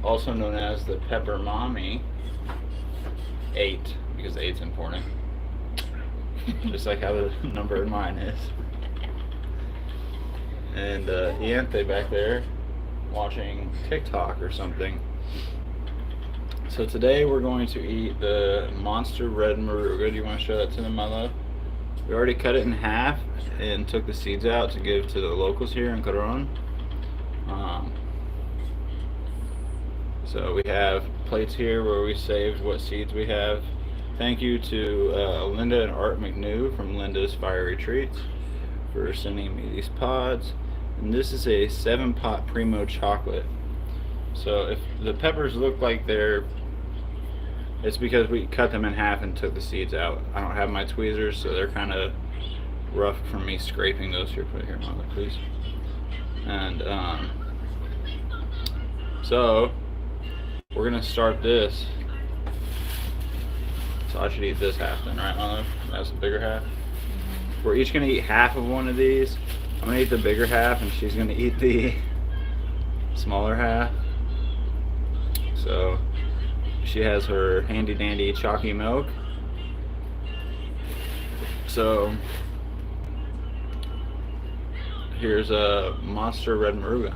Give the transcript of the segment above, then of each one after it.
also known as the Pepper Mommy, 8, because 8's important. Just like how the number in mine is. And Iante back there watching TikTok or something. So today we're going to eat the Monster Red Moruga. Do you want to show that to them, my love? We already cut it in half and took the seeds out to give to the locals here in Coron. So we have plates here where we saved what seeds we have. Thank you to Linda and Art McNew from Linda's Fiery Treats for sending me these pods. And this is a 7 Pot Primo Chocolate. So if the peppers look like it's because we cut them in half and took the seeds out. I don't have my tweezers, so they're kind of rough from me scraping those. Here, put it here, Mama, please. And so we're gonna start this. So I should eat this half then, right, Mama? That's the bigger half. We're each gonna eat half of one of these. I'm gonna eat the bigger half, and she's gonna eat the smaller half. So she has her handy dandy chalky milk. So here's a Monster Red Moruga.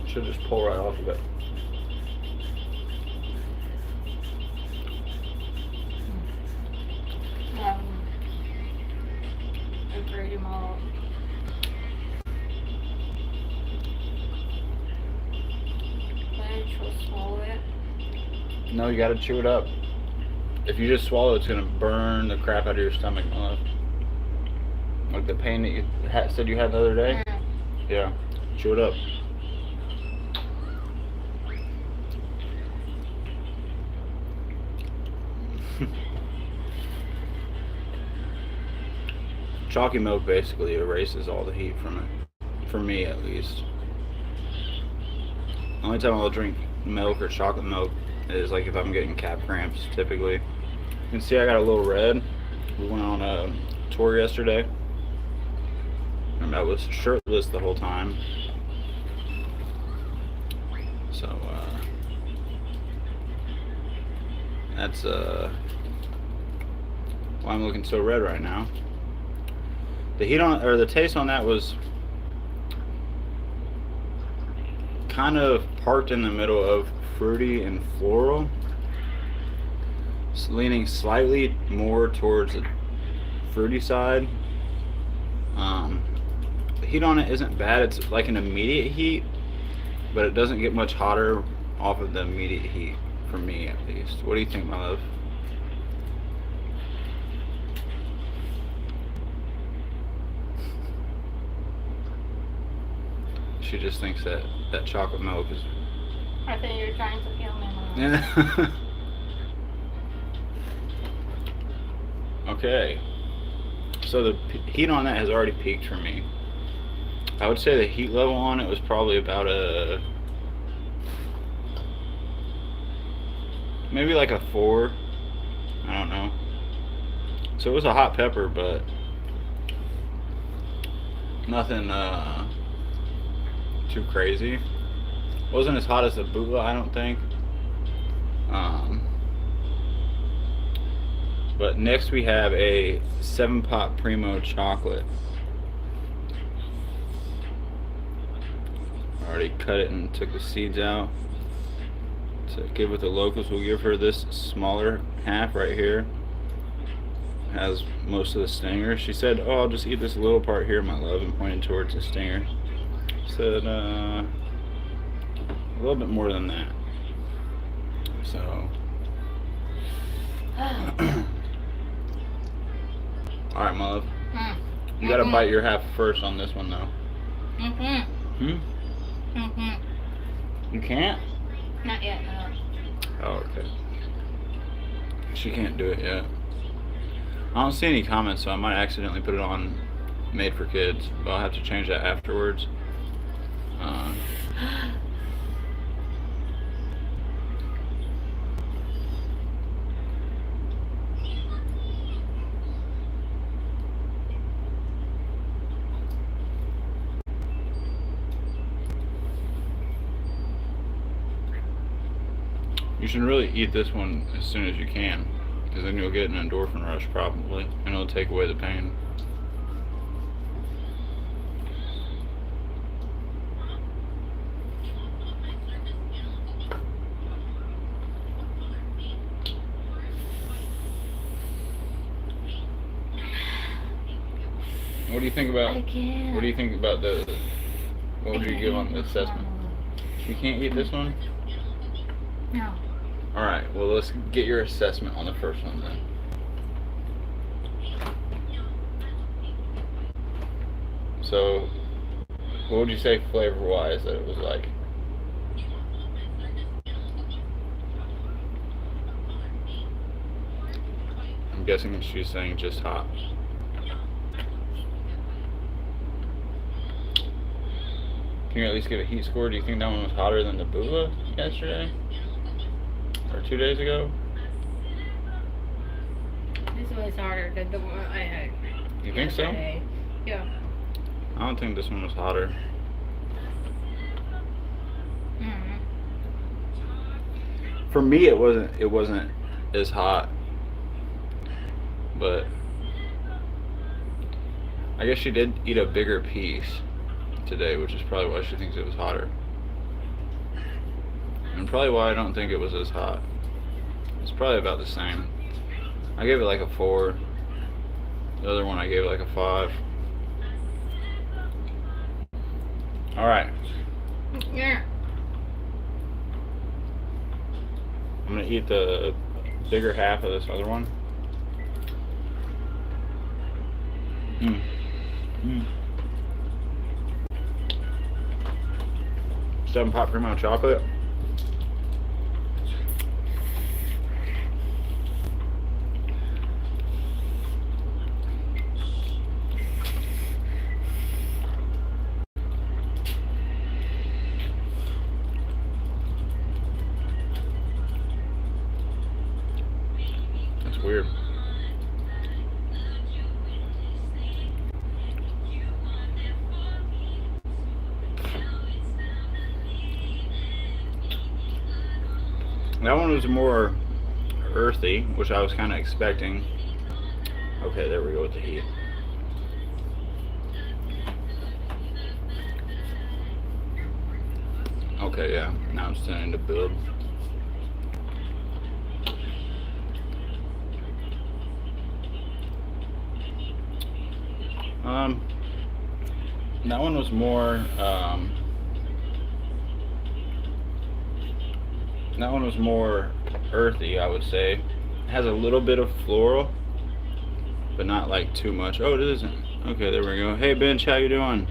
Should just pull right off of it. Agree them all. Swallow it. No, you gotta chew it up. If you just swallow, it's gonna burn the crap out of your stomach. Like the pain that you said you had the other day. Yeah, chew it up. Chalky milk basically erases all the heat from it, for me at least. The only time I'll drink milk or chocolate milk is like if I'm getting calf cramps, typically. You can see I got a little red. We went on a tour yesterday, and I was shirtless the whole time. So that's why I'm looking so red right now. The heat on, or the taste on that was kind of parked in the middle of fruity and floral. It's leaning slightly more towards the fruity side. The heat on it isn't bad. It's like an immediate heat, but it doesn't get much hotter off of the immediate heat, for me at least. What do you think, my love? She just thinks that chocolate milk is... I think you're trying to kill me, Mom. Yeah. Okay. So the heat on that has already peaked for me. I would say the heat level on it was probably about maybe like a 4. I don't know. So it was a hot pepper, but nothing too crazy. Wasn't as hot as the Bula, I don't think. But next we have a 7 Pot Primo Chocolate. Already cut it and took the seeds out. To give with the locals, we'll give her this smaller half right here. Has most of the stinger. She said, "Oh, I'll just eat this little part here, my love," and pointed towards the stinger. Said a little bit more than that. So alright, my love. You gotta bite your half first on this one though. You can't? Not yet, no. Oh, okay. She can't do it yet. I don't see any comments, so I might accidentally put it on Made for Kids, but I'll have to change that afterwards. You should really eat this one as soon as you can, because then you'll get an endorphin rush probably, and it'll take away the pain. What do you think about? I can't. What do you think about the? What would you give on the assessment? You can't eat this one? No. All right. Well, let's get your assessment on the first one then. So, what would you say flavor-wise that it was like? I'm guessing she's saying just hot. Can you at least give a heat score? Do you think that one was hotter than the Bula yesterday? Or 2 days ago? This was harder than the one I had. You think so? yesterday. Yeah. I don't think this one was hotter. Mm-hmm. For me, it wasn't as hot, but I guess she did eat a bigger piece today, which is probably why she thinks it was hotter, and probably why I don't think it was as hot. It's probably about the same. I gave it like a 4. The other one I gave it like a 5. All right. Yeah. I'm gonna eat the bigger half of this other one. Mm. Mm. 7 Pot Primo Chocolate. That's weird. That one was more earthy, which I was kind of expecting. Okay, there we go with the heat. Okay, yeah, now I'm starting to build. That one was more, that one was more earthy, I would say. It has a little bit of floral, but not like too much. Oh, it isn't. Okay, there we go. Hey, Bench, how you doing?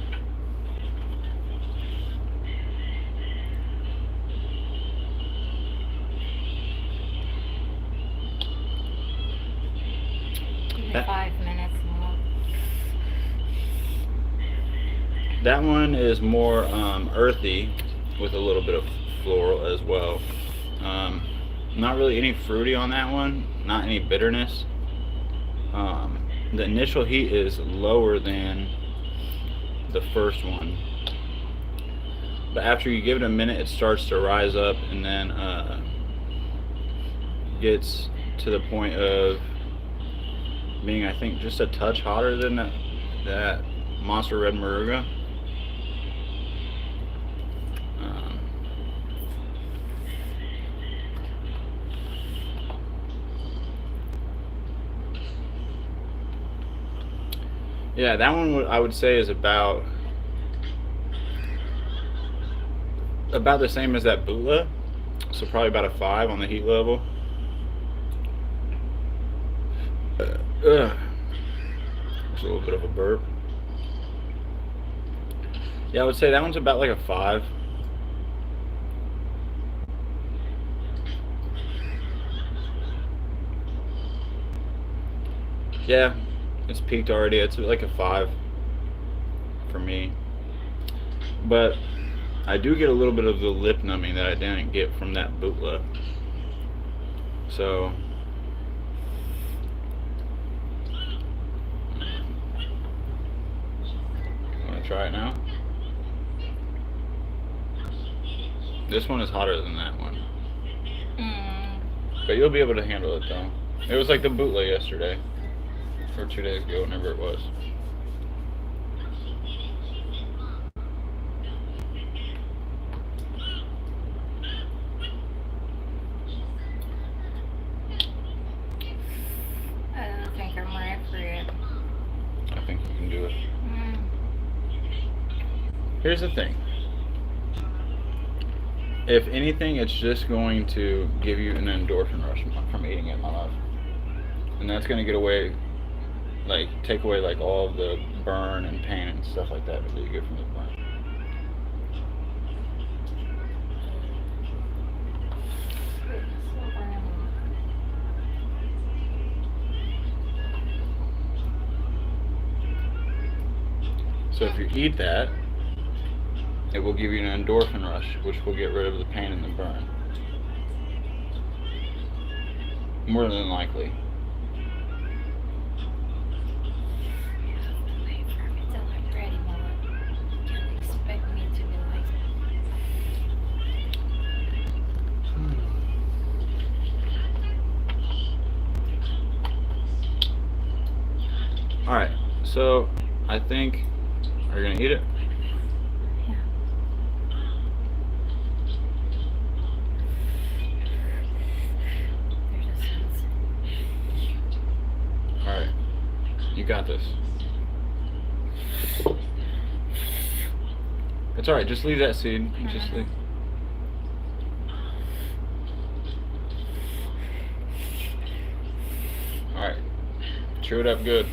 Give me 5 minutes more. That one is more earthy with a little bit of floral as well. Not really any fruity on that one, not any bitterness. The initial heat is lower than the first one, but after you give it a minute it starts to rise up, and then gets to the point of being, I think, just a touch hotter than that Monster Red Moruga. Yeah, that one I would say is about the same as that Bula, so probably about a 5 on the heat level. Just a little bit of a burp. Yeah, I would say that one's about like a 5. Yeah, it's peaked already. It's like a 5 for me. But I do get a little bit of the lip numbing that I didn't get from that Bula. So wanna try it now? This one is hotter than that one. But you'll be able to handle it though. It was like the bootleg yesterday. Or 2 days ago, whenever it was. I don't think I'm ready for it. I think you can do it. Mm. Here's the thing. If anything, it's just going to give you an endorphin rush from eating it, my love. And that's going to get away, like, take away, like, all of the burn and pain and stuff like that you get from the burn. So if you eat that, it will give you an endorphin rush, which will get rid of the pain and the burn. More than likely. Wait for me till I'm ready, Mama. You can't expect me to be like. Alright, so I think, are you going to eat it? Yeah. There's a sense. Alright, you got this. It's alright, just leave that seed. Just leave. Alright, chew it up good.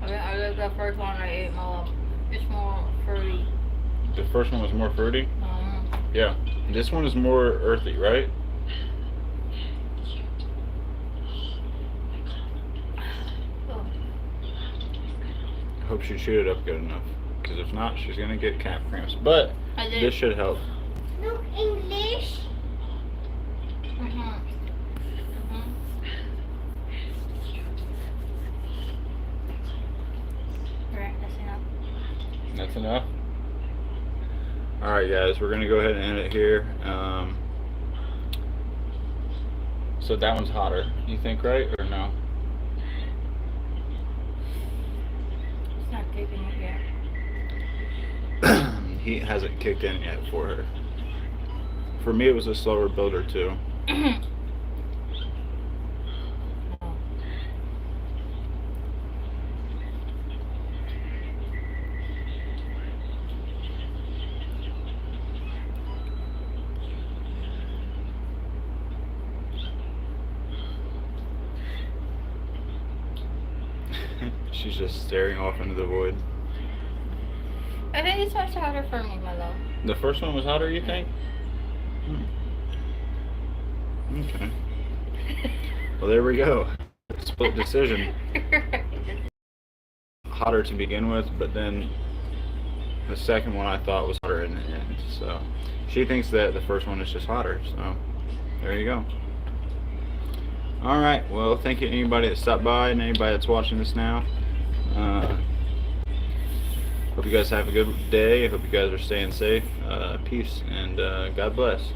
I like the first one I ate, Mama. It's more fruity. The first one was more fruity? Yeah. This one is more earthy, right? Oh. I hope she chewed it up good enough. Because if not, she's going to get calf cramps. But I did. this should help. No English. Right, that's enough. That's enough? Alright guys, we're going to go ahead and end it here. So that one's hotter, you think, right? Or no? It's not kicking it yet. Heat hasn't kicked in yet for her. For me, it was a slower builder too. She's just staring off into the void. I think it's much harder for me, my love. The first one was hotter, you think? Okay. Well, there we go. Split decision. Hotter to begin with, but then the second one I thought was hotter in the end. So she thinks that the first one is just hotter. So there you go. All right. Well, thank you to anybody that stopped by and anybody that's watching this now. Hope you guys have a good day. I hope you guys are staying safe. Peace and God bless.